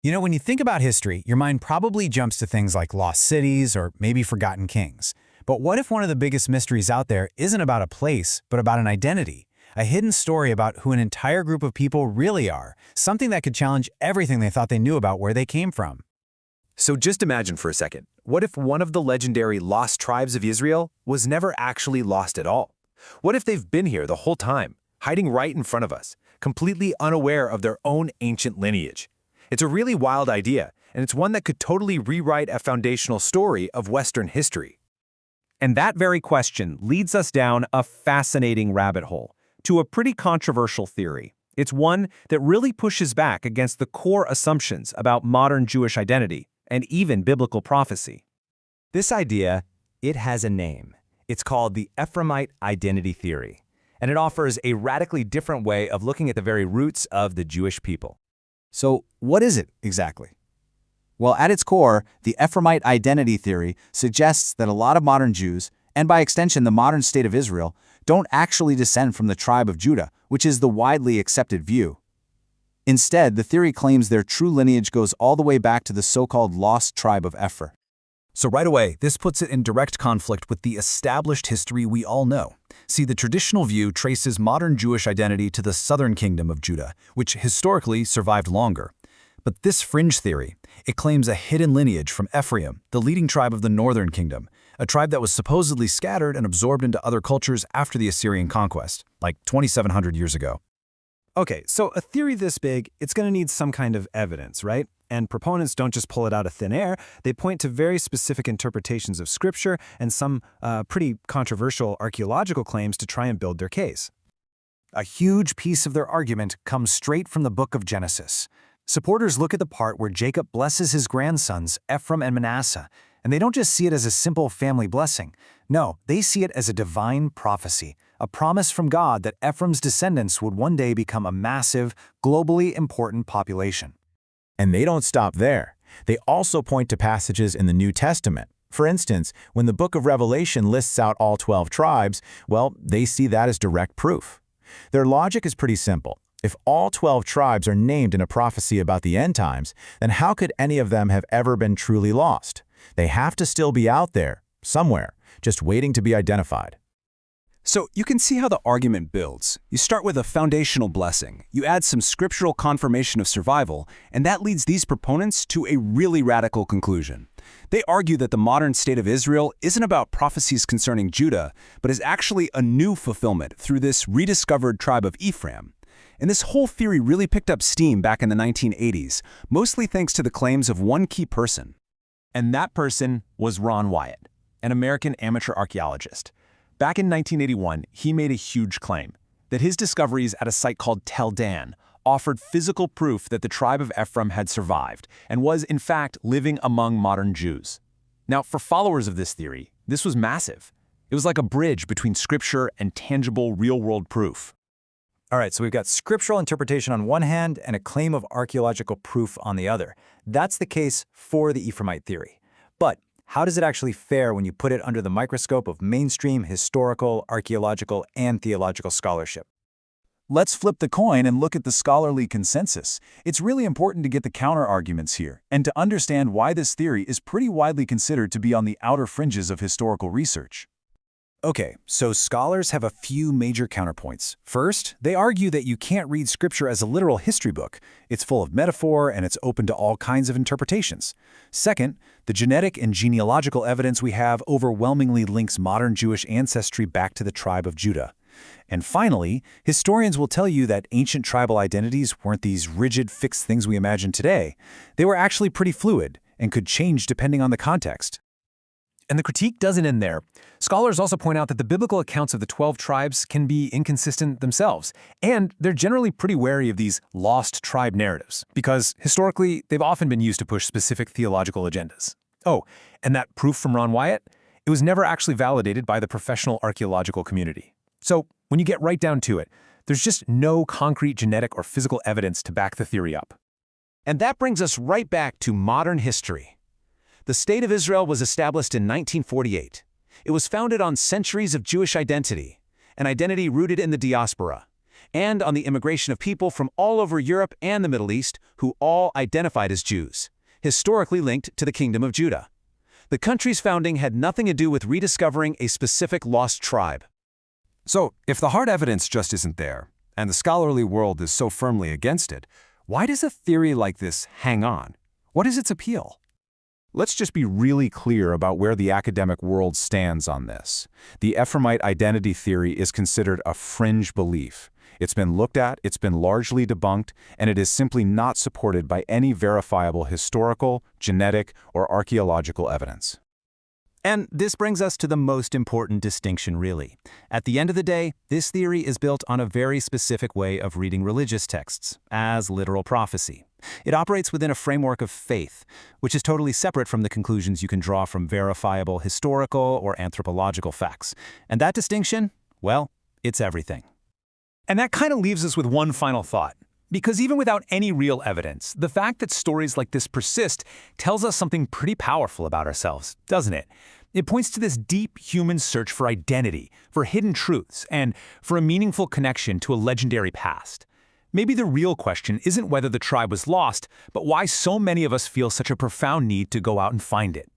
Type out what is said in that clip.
You know, when you think about history, your mind probably jumps to things like lost cities or maybe forgotten kings. But what if one of the biggest mysteries out there isn't about a place, but about an identity? A hidden story about who an entire group of people really are, something that could challenge everything they thought they knew about where they came from. So just imagine for a second, what if one of the legendary lost tribes of Israel was never actually lost at all? What if they've been here the whole time, hiding right in front of us, completely unaware of their own ancient lineage? It's a really wild idea, and it's one that could totally rewrite a foundational story of Western history. And that very question leads us down a fascinating rabbit hole to a pretty controversial theory. It's one that really pushes back against the core assumptions about modern Jewish identity and even biblical prophecy. This idea, it has a name. It's called the Ephraimite Identity theory, and it offers a radically different way of looking at the very roots of the Jewish people. So, what is it exactly? Well, at its core, the Ephraimite identity theory suggests that a lot of modern Jews, and by extension the modern state of Israel, don't actually descend from the tribe of Judah, which is the widely accepted view. Instead, the theory claims their true lineage goes all the way back to the so-called lost tribe of Ephraim. So right away, this puts it in direct conflict with the established history we all know. See, the traditional view traces modern Jewish identity to the southern kingdom of Judah, which historically survived longer. But this fringe theory, it claims a hidden lineage from Ephraim, the leading tribe of the northern kingdom, a tribe that was supposedly scattered and absorbed into other cultures after the Assyrian conquest, like 2,700 years ago. Okay, so a theory this big, it's going to need some kind of evidence, right? And proponents don't just pull it out of thin air. They point to very specific interpretations of Scripture and some pretty controversial archaeological claims to try and build their case. A huge piece of their argument comes straight from the book of Genesis. Supporters look at the part where Jacob blesses his grandsons, Ephraim and Manasseh, and they don't just see it as a simple family blessing. No, they see it as a divine prophecy, a promise from God that Ephraim's descendants would one day become a massive, globally important population. And they don't stop there. They also point to passages in the New Testament. For instance, when the book of Revelation lists out all 12 tribes, well, they see that as direct proof. Their logic is pretty simple. If all 12 tribes are named in a prophecy about the end times, then how could any of them have ever been truly lost? They have to still be out there, somewhere, just waiting to be identified. So you can see how the argument builds. You start with a foundational blessing, you add some scriptural confirmation of survival, and that leads these proponents to a really radical conclusion. They argue that the modern state of Israel isn't about prophecies concerning Judah, but is actually a new fulfillment through this rediscovered tribe of Ephraim. And this whole theory really picked up steam back in the 1980s, mostly thanks to the claims of one key person. And that person was Ron Wyatt, an American amateur archaeologist. Back in 1981, he made a huge claim that his discoveries at a site called Tel Dan offered physical proof that the tribe of Ephraim had survived and was, in fact, living among modern Jews. Now, for followers of this theory, this was massive. It was like a bridge between scripture and tangible real-world proof. All right, so we've got scriptural interpretation on one hand and a claim of archaeological proof on the other. That's the case for the Ephraimite theory. But how does it actually fare when you put it under the microscope of mainstream historical, archaeological, and theological scholarship? Let's flip the coin and look at the scholarly consensus. It's really important to get the counter-arguments here, and to understand why this theory is pretty widely considered to be on the outer fringes of historical research. Okay, so scholars have a few major counterpoints. First, they argue that you can't read Scripture as a literal history book. It's full of metaphor and it's open to all kinds of interpretations. Second, the genetic and genealogical evidence we have overwhelmingly links modern Jewish ancestry back to the tribe of Judah. And finally, historians will tell you that ancient tribal identities weren't these rigid, fixed things we imagine today. They were actually pretty fluid and could change depending on the context. And the critique doesn't end there. Scholars also point out that the biblical accounts of the 12 tribes can be inconsistent themselves, and they're generally pretty wary of these lost tribe narratives, because historically, they've often been used to push specific theological agendas. Oh, and that proof from Ron Wyatt? It was never actually validated by the professional archaeological community. So, when you get right down to it, there's just no concrete genetic or physical evidence to back the theory up. And that brings us right back to modern history. The State of Israel was established in 1948. It was founded on centuries of Jewish identity, an identity rooted in the diaspora. and on the immigration of people from all over Europe and the Middle East who all identified as Jews, historically linked to the Kingdom of Judah. The country's founding had nothing to do with rediscovering a specific lost tribe. So, if the hard evidence just isn't there, and the scholarly world is so firmly against it, why does a theory like this hang on? What is its appeal? Let's just be really clear about where the academic world stands on this. The Ephraimite identity theory is considered a fringe belief. It's been looked at, it's been largely debunked, and it is simply not supported by any verifiable historical, genetic, or archaeological evidence. And this brings us to the most important distinction, really. At the end of the day, this theory is built on a very specific way of reading religious texts, as literal prophecy. It operates within a framework of faith, which is totally separate from the conclusions you can draw from verifiable historical or anthropological facts. And that distinction, well, it's everything. And that kind of leaves us with one final thought. Because even without any real evidence, the fact that stories like this persist tells us something pretty powerful about ourselves, doesn't it? It points to this deep human search for identity, for hidden truths, and for a meaningful connection to a legendary past. Maybe the real question isn't whether the tribe was lost, but why so many of us feel such a profound need to go out and find it.